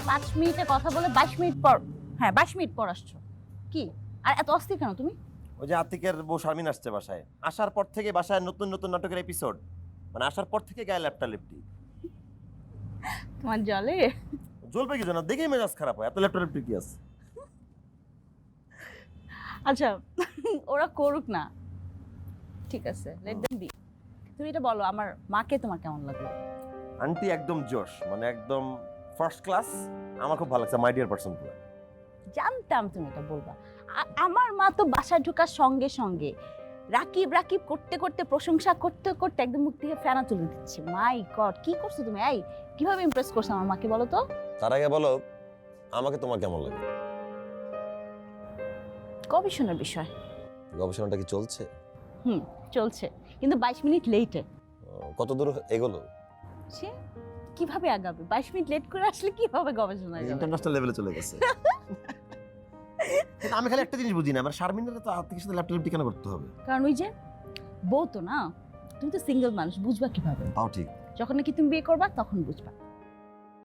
5 মিনিটে কথা বলে 22 মিনিট পর, হ্যাঁ 22 মিনিট পর আসছো। কি আর এত অস্থির কেন তুমি? ওই যে আতিকের বউ শারমিন আসছে বাসায়, আসার পর থেকে বাসায় নতুন নতুন নাটকের এপিসোড, মানে আসার পর থেকে গায়ে ল্যাপটা লেপটি। তোমার জলে জ্বলবে কি জানো, দেখেই মেজাজ খারাপ হয়, এত ল্যাপটা লেপটি কি আছে? আচ্ছা ওরা করুক না, ঠিক আছে, লেট দেম বি। তুমি এটা বলো, আমার মাকে তোমার কেমন লাগলো? আন্টি একদম জোশ, মানে একদম ফার্স্ট ক্লাস। আমার খুব ভালো লাগছে, মাই ডিয়ার পারসন পুরো। জানতাম তুমি এটা বলবা। আমার মা তো বাসায় ঢোকার সঙ্গে সঙ্গে রাকিব রাকিব করতে করতে, প্রশংসা করতে করতে একদম মুখ থেকে ফেনা তুলে দিচ্ছে। মাই গড, কি করছো তুমি? এই কিভাবে ইমপ্রেস করছো আমার মাকে বলো তো? তার আগে বলো আমাকে তোমার কেমন লাগে? গবেষণার বিষয়। গবেষণাটা কি চলছে? চলছে, কিন্তু 22 মিনিট লেটে। কত দূর এগোলো? সে কিভাবে আগাবে? 22 মিনিট লেট করে আসলে কিভাবে গবেষণা হবে? ইন্টারন্যাশনাল লেভেলে চলে গেছে। কিন্তু আমি খালি একটা জিনিস বুঝি না, মানে শারমিনের তো আতিকের সাথে ল্যাপটা লেপটি কেন করতে হবে? কারণ ওই যে বউ তো না, তুমি তো সিঙ্গেল মানুষ, বুঝবা কিভাবে? তাও ঠিক। যখন নাকি তুমি বিয়ে করবা তখন বুঝবা।